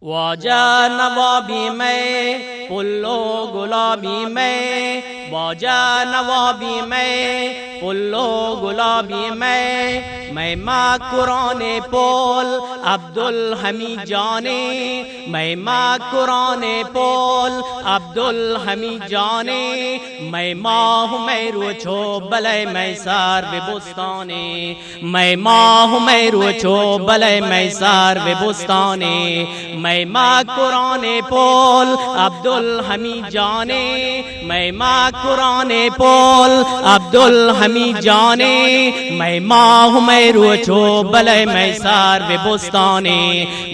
वाजा नवाबी में पुल्लो गुलाबी में, वाजा नवाबी में पुल्लो गुलाबी में, मैं माँ कुराने पोल अब्दुल हमीद जाने, मैं माँ कुराने पोल अब्दुल हमीद जाने, मैं माँ हूँ मैं रोचो बले मैं सार बेबुस्ताने, मैं माँ हूँ मैं रोचो बले मैं सार बेबुस्ताने, मैं माँ कुराने पोल अब्दुल हमीद जाने, मैं माँ कुराने पोल अब्दुल हमीद जाने, मैं माँ हूँ मैं रोचो बले मैं सार बेबुस्ताने,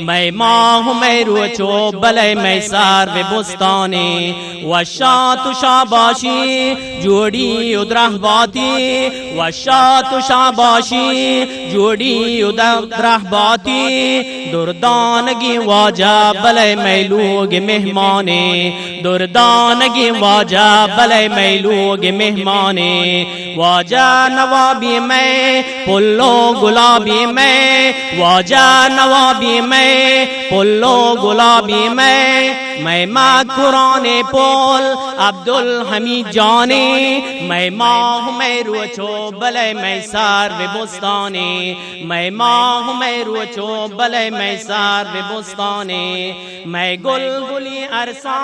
मैं माँ हूँ मैं रोचो बले मैं सार बेबुस्ताने, वशातु शाबाशी जोड़ी उद्रह बाती, वशातु शाबाशी जोड़ी उद्रह बाती, दुर्दानगी वाजा बले मैं लोग मेहमाने, दुर्दानगी वाजा बले मैं लोग मेहमाने, वाजा नवाबी में पुल्लो गुलाबी में, वाजा नवाबी में पुल्लो गुलाबी में, मैं माँ कुराने पोल अब्दुल हमीद जाने, मैं माँ हूँ मैं रोचो बले मैं सार बेबुस्ताने, मैं माँ हूँ मैं रोचो बले मैं सार बेबुस्ताने, मैं गुलगुली अरसा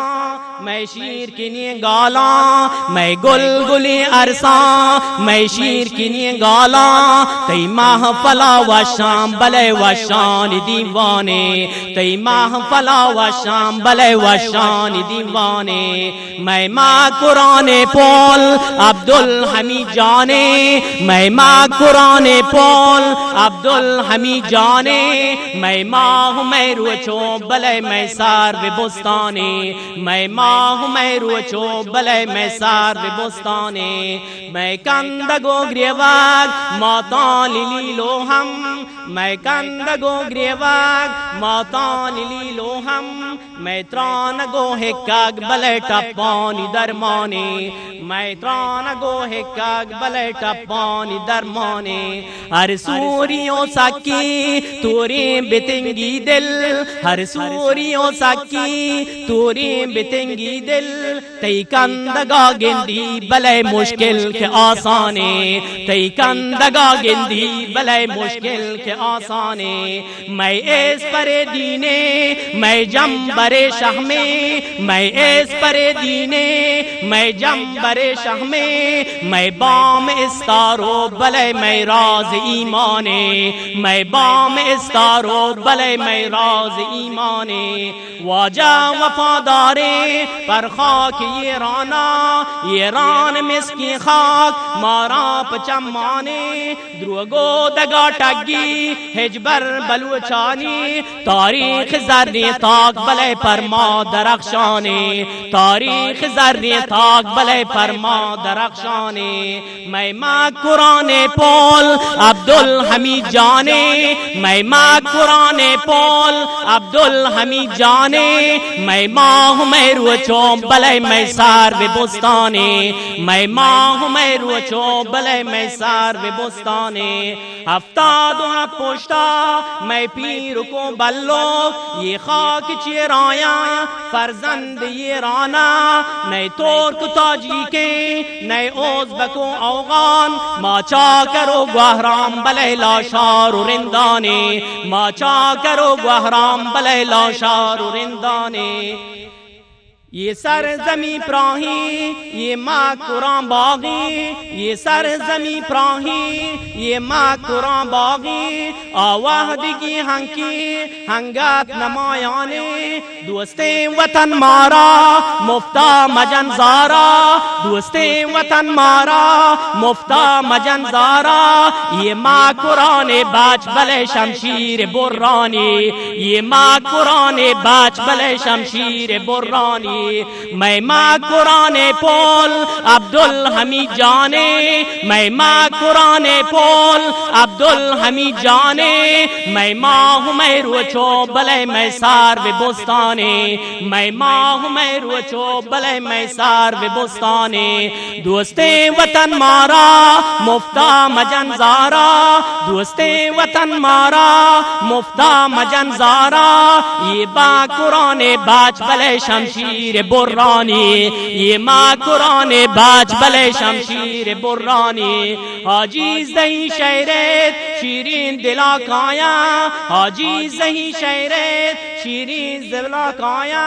मैं शीर किनी गाला, मैं गुलगुली अरसा मैं शीर किनी गाला, तई माह फला व शाम बले व शान दीवाने, तई माह फला व शाम बले व शान दीवाने, मैं माँ कुराने पोल अब्दुल हमीद जाने, मैं माँ कुराने पोल अब्दुल हमीद जाने, मैं माँ हूँ मैं रोचो बले मैं सार बेबुस्ताने, मैं माँ हूँ मैं रोचो बले मैं सार बेबुस्ताने, मैं कंदगो ग्रेवाग माता लिली लोहम, मैं कंदगो ग्रेवाग माता लिली लोहम, मैं त्रान गो है काग बले टपानी दरमाने, मैं त्रान गो है काग बले टपानी दरमाने, हर सूरियों साकी तोरे बितेंगी दिल, हर सूरियों साकी तोरे बितेंगी दिल, तई कंदगा गिंदी बले मुश्किल के आसाने, तई कंदगा गिंदी बले मुश्किल के आसाने, मैं इस परे दीने मैं जम बरे शाह में, मैं इस परे दीने मैं जम बरे शाह में, मैं बाम इस्तारो बले मैं राज ईमाने, मैं बाम इस्तारो बले मैं राज ईमाने, वाजा वफादारे पर खाक ये राना, ये रान मिसकी खाक मारा पचमाने, द्रुगो दगा टगी हिजबर बलुचानी, तारीख जर्री ताक बले परमा दरख्शाने, तारीख जर्री ताक बले परमा दरख्शाने, मैं माँ कुराने पोल अब्दुल हमीद जाने, मैं माँ कुराने पोल अब्दुल हमीद जाने, मैं माँ हूँ मैं रोचो बले मैं सार बेबुस्ताने, मैं माँ हूँ मैं रोचो बले मैं सार बेबुस्ताने, हफ्ता दुआ पोश्ता मैं पीर को बल्लो, ये खाक चेराया फरजंद ये राना, नए तोर कुताजी के नए ओज बको अवगान, माचा करो गहराम बले लाशार रिंदाने, माचा करो गहराम बले लाशार रिंदाने, ये सर जमी प्राही ये माँ कुरान बागी, ये सर जमी प्राही ये माँ कुरान बागी, आवाहदगी हंकी हंगात नमायाने, दोस्ते वतन मारा मुफ्ता मजन जारा, दोस्ते वतन मारा मुफ्ता मजन जारा, ये माँ कुराने बाच बले शमशीर बुर्रानी, ये माँ कुराने बाच बले शमशीर बुर्रानी, بانی میں ماں قرآن پول عبدالحمید جانے میں ماں قرآن پول عبدالحمید جانے میں ماں ہوں میں روچو بلے میں سار و بستانے میں ماں ہوں میں روچو بلے میں سار و بستانے دوستے وطن مارا مفتا مجن زارا دوستے وطن مارا مفتا مجن زارا یہ با قرآن باج بلے شمشیر برانی یہ ماں قرآن باج بلے شمشیر برانی حاجی زہی شیرت شیرین دلا کایا حاجی زہی شیرت شیرین دلا کایا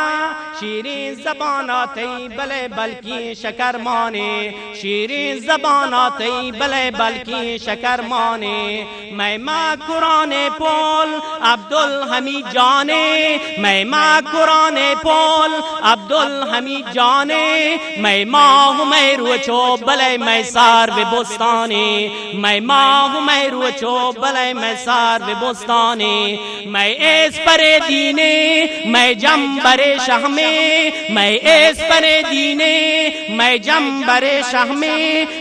شیرین زبان آتی بلے بلکی شکر مانے شیرین زبان آتی بلے بلکی شکر مانے میں ماں قرآن پول عبدالحمید جانے میں ماں قرآن پول عبدالحمید جانے میں ماں ہوں میں روچو بلے میں سار و بستانے میں ماں ہوں میں روچو بلے میں سار و بستانے میں ایس پرے دینے میں جمبر شاہ میں ایس پرے دینے میں جمبر شاہ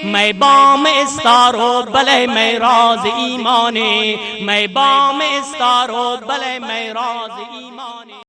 میں بام استارو بلے میں راز ایمانے میں بام استارو بلے میں راز ایمانے